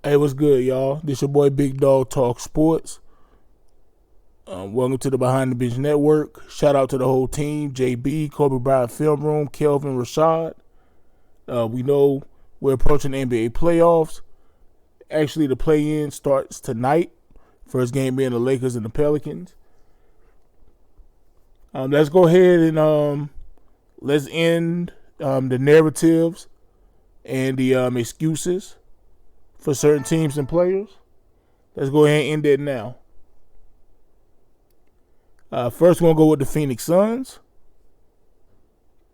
Hey, what's good, y'all? This your boy Big Dog Talk Sports. Welcome to the Behind the Bench Network. Shout out to the whole team: JB, Kobe Bryant Film Room, Kelvin, Rashad. We know we're approaching the NBA playoffs. Actually, the play-in starts tonight. First game being the Lakers and the Pelicans. Let's go ahead and let's end the narratives and the excuses for certain teams and players. Let's go ahead and end it now. First, we're going to go with the Phoenix Suns.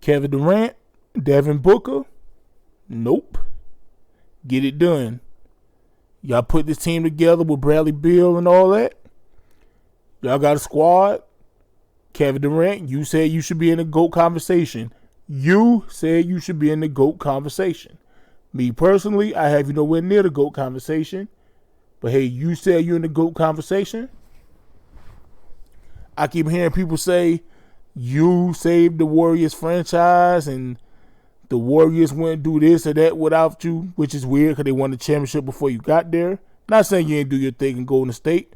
Kevin Durant, Devin Booker. Nope. Get it done. Y'all put this team together with Bradley Beal and all that. Y'all got a squad. Kevin Durant, you said you should be in the GOAT conversation. You said you should be in the GOAT conversation. Me personally, I have you nowhere near the GOAT conversation. But hey, you said you're in the GOAT conversation. I keep hearing people say you saved the Warriors franchise and the Warriors wouldn't do this or that without you, which is weird because they won the championship before you got there. Not saying you didn't do your thing in Golden State,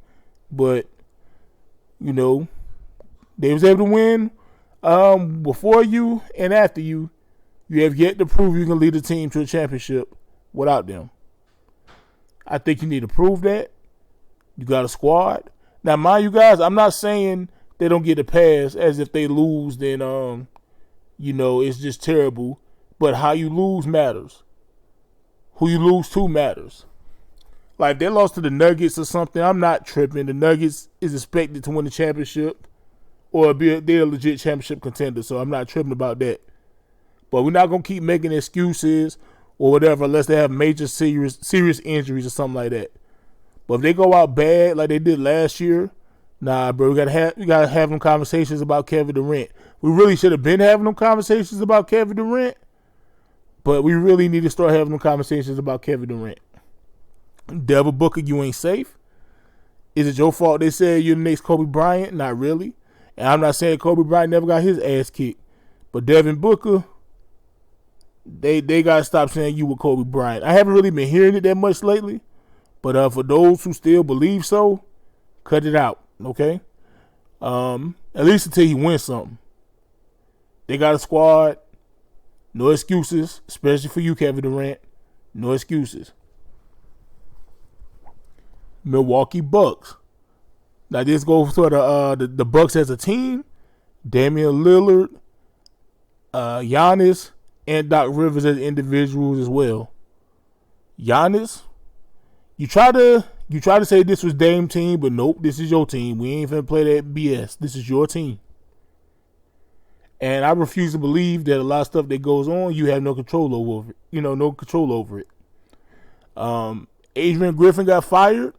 but, you know, they was able to win before you and after you. You have yet to prove you can lead a team to a championship without them. I think you need to prove that. You got a squad. Now, mind you guys, I'm not saying they don't get a pass as if they lose, then, it's just terrible. But how you lose matters. Who you lose to matters. Like, if they lost to the Nuggets or something, I'm not tripping. The Nuggets is expected to win the championship or they're a legit championship contender, so I'm not tripping about that. But we're not going to keep making excuses or whatever unless they have major serious injuries or something like that. But if they go out bad like they did last year, nah, bro, we gotta have them conversations about Kevin Durant. We really should have been having them conversations about Kevin Durant, but we really need to start having them conversations about Kevin Durant. Devin Booker, you ain't safe. Is it your fault they said you're the next Kobe Bryant? Not really. And I'm not saying Kobe Bryant never got his ass kicked, but Devin Booker, they gotta stop saying you were Kobe Bryant. I haven't really been hearing it that much lately. But for those who still believe so, cut it out, okay? At least until he wins something. They got a squad. No excuses, especially for you, Kevin Durant. No excuses. Milwaukee Bucks. Now this goes for the Bucks as a team. Damian Lillard, Giannis, and Doc Rivers as individuals as well. Giannis, You try to say this was Dame team, but nope, this is your team. We ain't finna play that BS. This is your team. And I refuse to believe that a lot of stuff that goes on, you have no control over it. No control over it. Adrian Griffin got fired,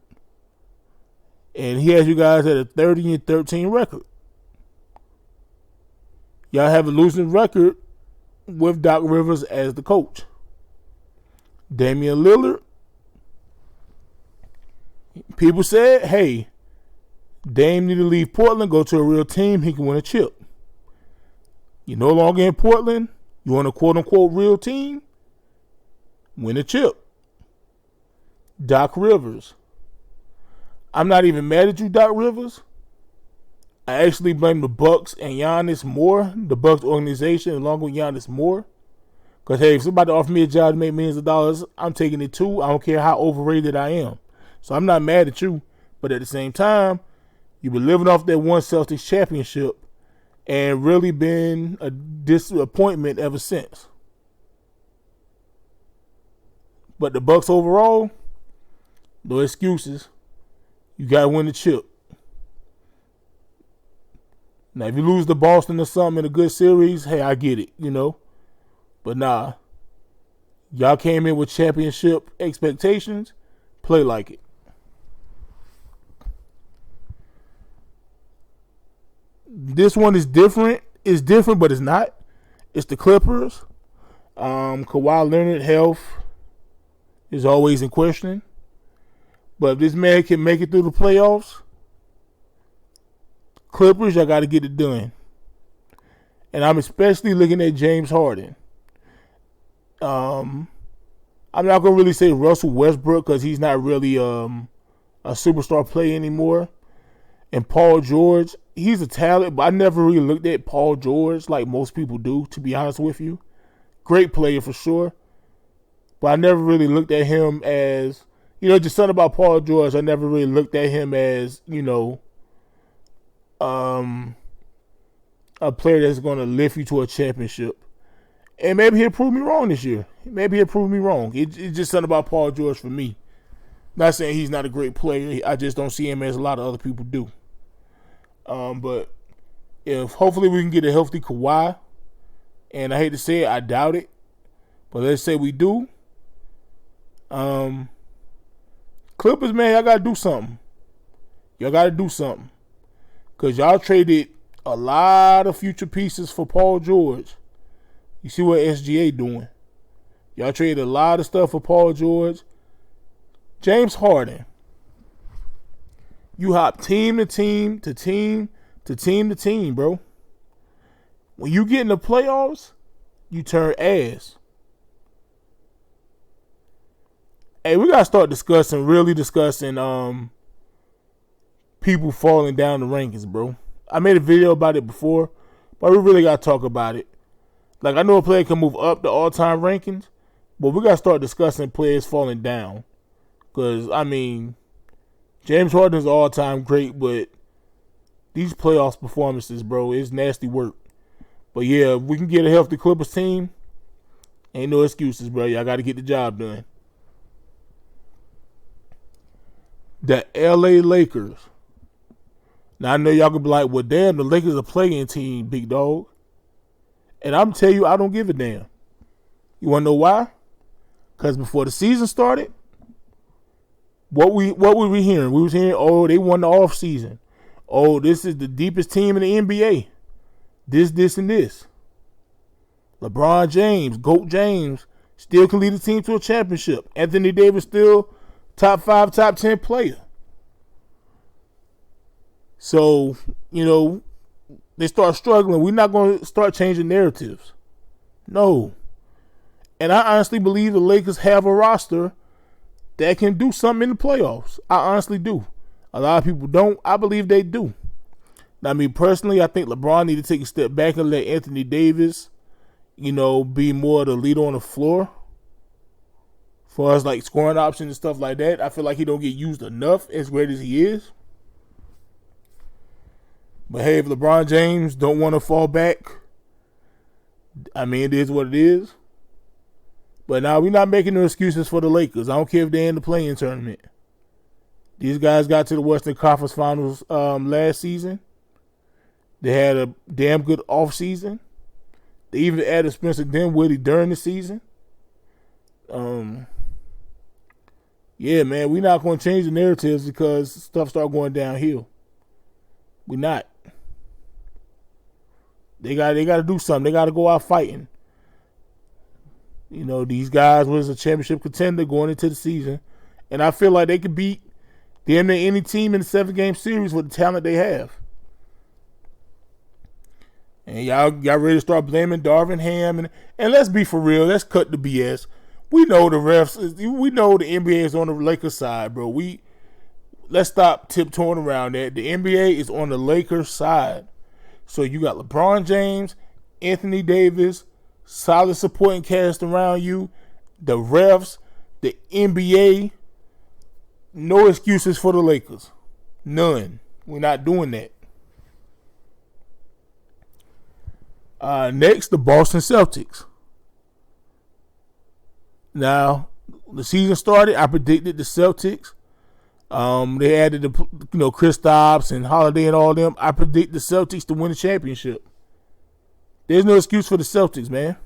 and he has you guys at a 30-13 record. Y'all have a losing record with Doc Rivers as the coach. Damian Lillard, people said, hey, Dame need to leave Portland, go to a real team, he can win a chip. You're no longer in Portland, you want a quote-unquote real team, win a chip. Doc Rivers. I'm not even mad at you, Doc Rivers. I actually blame the Bucks and Giannis more, the Bucks organization along with Giannis more. Because, hey, if somebody offer me a job to make millions of dollars, I'm taking it too. I don't care how overrated I am. So I'm not mad at you, but at the same time, you've been living off that one Celtics championship and really been a disappointment ever since. But the Bucks overall, no excuses. You got to win the chip. Now, if you lose to Boston or something in a good series, hey, I get it, But nah, y'all came in with championship expectations. Play like it. This one is different. It's different, but it's not. It's the Clippers. Kawhi Leonard health is always in question. But if this man can make it through the playoffs, Clippers, y'all got to get it done. And I'm especially looking at James Harden. I I'm not gonna really say Russell Westbrook because he's not really a superstar player anymore. And Paul George, he's a talent, but I never really looked at Paul George like most people do, to be honest with you. Great player for sure. But I never really looked at him as, just something about Paul George. I never really looked at him as, a player that's going to lift you to a championship. And maybe he'll prove me wrong this year. Maybe he'll prove me wrong. It's just something about Paul George for me. Not saying he's not a great player. I just don't see him as a lot of other people do. But if hopefully we can get a healthy Kawhi, and I hate to say it, I doubt it, but let's say we do. Clippers, man, y'all got to do something. Y'all got to do something. Because y'all traded a lot of future pieces for Paul George. You see what SGA doing. Y'all traded a lot of stuff for Paul George. James Harden. You hop team to team to team to team to team, bro. When you get in the playoffs, you turn ass. Hey, we got to start really discussing people falling down the rankings, bro. I made a video about it before, but we really got to talk about it. Like, I know a player can move up the all-time rankings, but we got to start discussing players falling down. Because, James Harden's all-time great, but these playoffs performances, bro, it's nasty work. But, yeah, if we can get a healthy Clippers team, ain't no excuses, bro. Y'all got to get the job done. The LA Lakers. Now, I know y'all could be like, well, damn, the Lakers are playing team, big dog. And I'm telling you, I don't give a damn. You want to know why? Because before the season started, what were we hearing? We was hearing, oh, they won the off season. Oh, this is the deepest team in the NBA. This, and this. LeBron James, GOAT James, still can lead the team to a championship. Anthony Davis still top 5, top 10 player. So, they start struggling. We're not going to start changing narratives. No. And I honestly believe the Lakers have a roster that can do something in the playoffs. I honestly do. A lot of people don't. I believe they do. Now, personally, I think LeBron need to take a step back and let Anthony Davis, be more the leader on the floor. As far as like scoring options and stuff like that, I feel like he don't get used enough as great as he is. But hey, if LeBron James don't want to fall back, it is what it is. But now we're not making no excuses for the Lakers. I don't care if they're in the play-in tournament. These guys got to the Western Conference Finals last season. They had a damn good offseason. They even added Spencer Dinwiddie during the season. Yeah, man, we're not going to change the narratives because stuff start going downhill. We're not. They got to do something. They got to go out fighting. These guys was a championship contender going into the season, and I feel like they could beat damn near any team in the 7-game series with the talent they have. And y'all ready to start blaming Darvin Ham, and let's be for real. Let's cut the BS. We know the refs. We know the NBA is on the Lakers side, bro. Let's stop tiptoeing around that. The NBA is on the Lakers side. So you got LeBron James, Anthony Davis, solid supporting cast around you, the refs, the NBA. No excuses for the Lakers. None. We're not doing that. Next, the Boston Celtics. Now, the season started, I predicted the Celtics. They added the Kristaps and Holiday and all them. I predict the Celtics to win the championship. There's no excuse for the Celtics, man.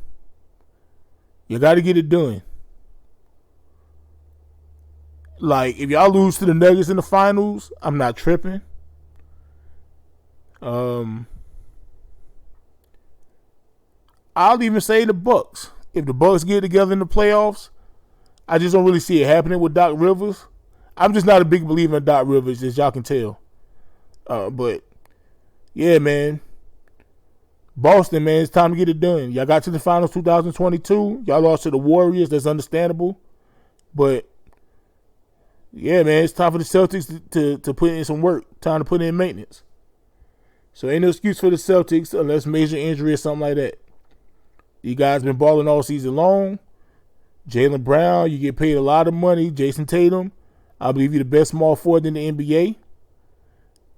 You got to get it done. Like, if y'all lose to the Nuggets in the finals, I'm not tripping. I'll even say the Bucks. If the Bucks get together in the playoffs, I just don't really see it happening with Doc Rivers. I'm just not a big believer in Doc Rivers, as y'all can tell. But, yeah, man. Boston, man, it's time to get it done. Y'all got to the finals 2022. Y'all lost to the Warriors. That's understandable. But yeah, man, it's time for the Celtics to put in some work. Time to put in maintenance. So ain't no excuse for the Celtics unless major injury or something like that. You guys been balling all season long. Jaylen Brown, you get paid a lot of money. Jason Tatum, I believe you're the best small forward in the NBA.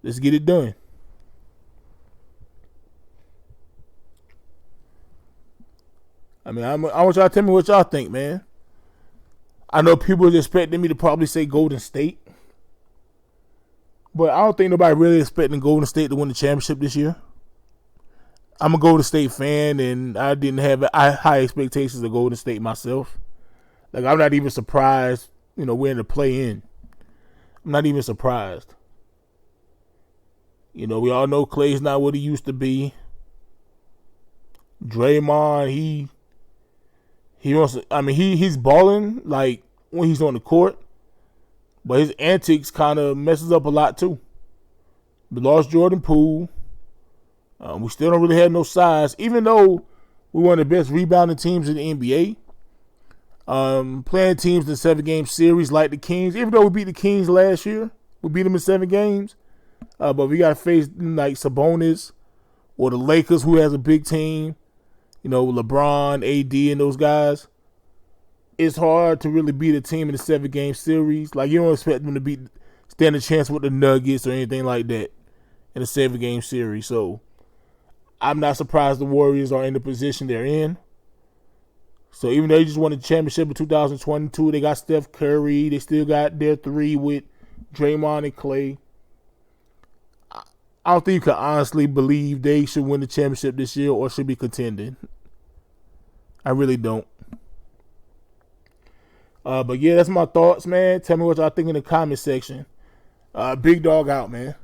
Let's get it done. I mean, I want y'all to tell me what y'all think, man. I know people are expecting me to probably say Golden State. But I don't think nobody really expecting Golden State to win the championship this year. I'm a Golden State fan, and I didn't have high expectations of Golden State myself. Like, I'm not even surprised, we're in the play-in. I'm not even surprised. We all know Klay's not what he used to be. Draymond, he wants to, he's balling, like, when he's on the court. But his antics kind of messes up a lot, too. We lost Jordan Poole. We still don't really have no size, even though we're one of the best rebounding teams in the NBA. Playing teams in 7-game series like the Kings. Even though we beat the Kings last year, we beat them in 7 games. But we got to face like Sabonis or the Lakers, who has a big team. LeBron, AD, and those guys. It's hard to really beat a team in a 7-game series. Like, you don't expect them to stand a chance with the Nuggets or anything like that in a 7-game series. So I'm not surprised the Warriors are in the position they're in. So even though they just won the championship in 2022, they got Steph Curry. They still got their 3 with Draymond and Klay. I don't think you can honestly believe they should win the championship this year or should be contending. I really don't. But yeah, that's my thoughts, man. Tell me what y'all think in the comment section. Big Dog out, man.